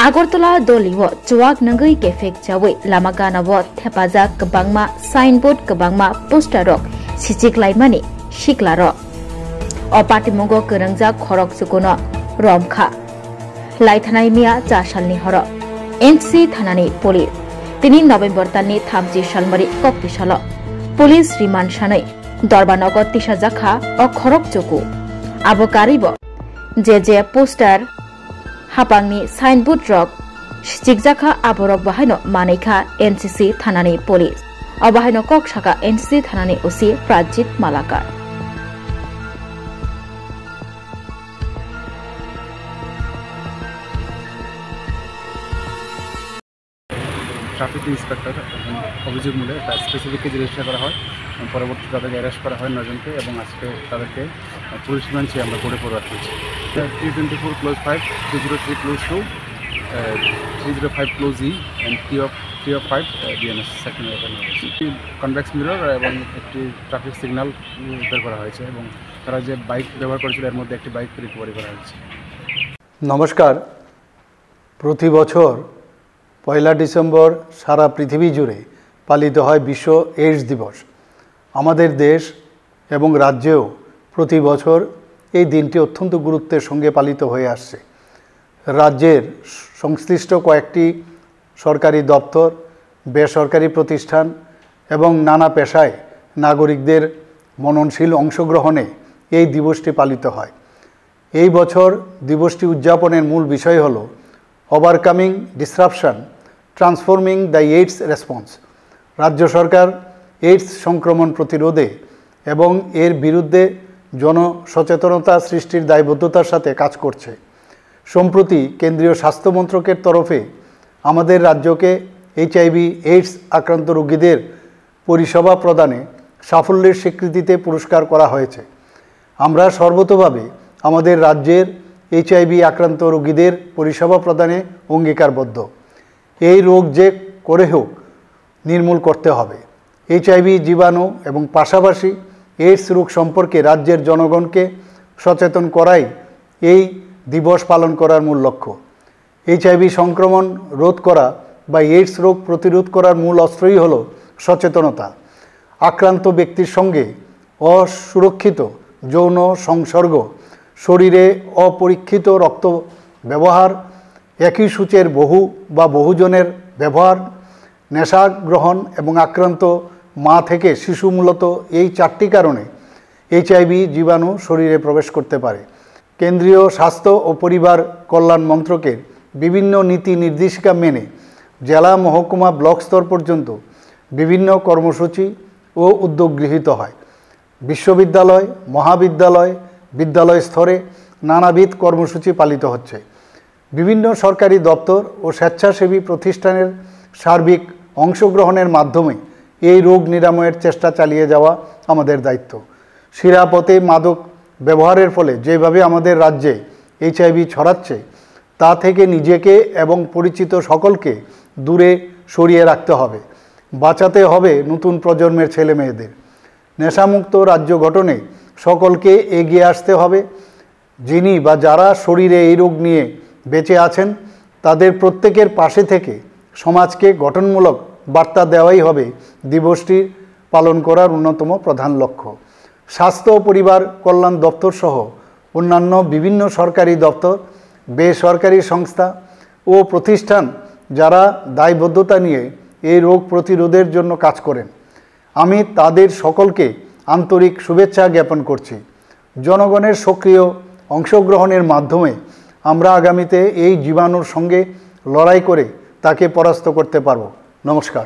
Agartala doliwo chuak nangai kefek chawi lama ganabo thepaja kabangma signboard kabangma poster rok sichik laimani shiklaro opatimongo kerangja khorok chukono romkha laithanai mia 4 salni horo NC thanani police tini November tani 3 salmari kokti salo police remand sanai Dorbanogor tisha jakha o khorok chuku abokaribo je poster Hapangni signboard rok sikjakha aborok bahaino manikha NCC thanani police abahaino kok saka NCC thanani osi Prajit Malakar traffic inspector অভিযোগ মূলে একটা specific case register করা হয় পরবর্তী তাদেরকে arrest করা হয় 9 জনকে এবং আজকে তাদেরকে পুলিশ রিমান্ডে আমরা কোর্টে ফরওয়ার্ড করেছি 324 close 5 203 close 2 305 close E and 305 DNS second convex mirror এবং একটি ট্রাফিক সিগন্যাল উদ্ধার করা হয়েছে এবং তারা যে বাইক ব্যবহার করেছিল এর মধ্যে একটি বাইক রিকভারি করা হয়েছে। নমস্কার। প্রতি বছর 1 ডিসেম্বর সারা পৃথিবী জুড়ে পালিত হয় বিশ্ব এইডস দিবস। আমাদের দেশ এবং রাজ্যেও প্রতি বছর এই দিনটি অত্যন্ত গুরুত্বের সঙ্গে পালিত হয়ে আসছে। রাজ্যের সংশ্লিষ্ট কয়েকটি সরকারি দপ্তর, বেসরকারি প্রতিষ্ঠান এবং নানা পেশায় নাগরিকদের মননশীল অংশগ্রহণে এই দিবসটি পালিত হয়। এই বছর দিবসটি উদযাপনের মূল বিষয় হলো overcoming disruption transforming the AIDS response. রাজ্য সরকার এইডস সংক্রমণ প্রতিরোধে এবং এর বিরুদ্ধে জনসচেতনতা সৃষ্টির দায়বদ্ধতার সাথে কাজ করছে। সম্প্রতি কেন্দ্রীয় স্বাস্থ্য মন্ত্রকের তরফে আমাদের রাজ্যকে HIV এইডস আক্রান্ত রোগীদের পরিষেবা প্রদানে সাফল্যের স্বীকৃতিতে পুরস্কার করা হয়েছে। আমরা সর্বতোভাবে আমাদের রাজ্যের HIV আক্রান্ত রোগীদের পরিষেবা প্রদানে অঙ্গীকারবদ্ধ। এই রোগ যে করে হোক নির্মূল করতে হবে। HIV জীবাণু এবং পাশাপাশি এইডস রোগ সম্পর্কে রাজ্যের জনগণকে সচেতন করাই এই দিবস পালন করার মূল লক্ষ্য। HIV সংক্রমণ রোধ করা বা এইডস রোগ প্রতিরোধ করার মূল অস্ত্রই হলো সচেতনতা। আক্রান্ত ব্যক্তির সঙ্গে অসুরক্ষিত যৌন সংসর্গ, শরীরে অপরীক্ষিত রক্ত ব্যবহার, একই সূচের বহুজনের ব্যবহার, নেশা গ্রহণ এবং আক্রান্ত মা থেকে শিশু, মূলত এই 4টি কারণে HIV জীবাণু শরীরে প্রবেশ করতে পারে। কেন্দ্রীয় স্বাস্থ্য ও পরিবার কল্যাণ মন্ত্রকের বিভিন্ন নীতি নির্দেশিকা মেনে জেলা, মহকুমা, ব্লক স্তর পর্যন্ত বিভিন্ন কর্মসূচি ও উদ্যোগ গৃহীত হয়। বিশ্ববিদ্যালয়, মহাবিদ্যালয়, বিদ্যালয় স্তরে নানাবিধ কর্মসূচি পালিত হচ্ছে। বিভিন্ন সরকারি দপ্তর ও স্বেচ্ছাসেবী প্রতিষ্ঠানের সার্বিক অংশগ্রহণের মাধ্যমে এই রোগ নিরাময়ের চেষ্টা চালিয়ে যাওয়া আমাদের দায়িত্ব। শিরাপথে মাদক ব্যবহারের ফলে যেভাবে আমাদের রাজ্যে HIV ছড়াচ্ছে তা থেকে নিজেকে এবং পরিচিত সকলকে দূরে সরিয়ে রাখতে হবে। বাঁচাতে হবে নতুন প্রজন্মের ছেলে মেয়েদের। নেশামুক্ত রাজ্য গঠনে সকলকে এগিয়ে আসতে হবে। যিনি বা যারা শরীরে এই রোগ নিয়ে বেঁচে আছেন তাদের প্রত্যেকের পাশে থেকে সমাজকে গঠনমূলক বার্তা দেওয়াই হবে দিবসটি পালন করার অন্যতম প্রধান লক্ষ্য। স্বাস্থ্য ও পরিবার কল্যাণ দপ্তর সহ অন্যান্য বিভিন্ন সরকারি দপ্তর, বেসরকারি সংস্থা ও প্রতিষ্ঠান যারা দায়বদ্ধতা নিয়ে এই রোগ প্রতিরোধের জন্য কাজ করেন, আমি তাদের সকলকে আন্তরিক শুভেচ্ছা জ্ঞাপন করছি। জনগণের সক্রিয় অংশগ্রহণের মাধ্যমে আমরা আগামীতে এই জীবাণুর সঙ্গে লড়াই করে তাকে পরাস্ত করতে পারব। নমস্কার।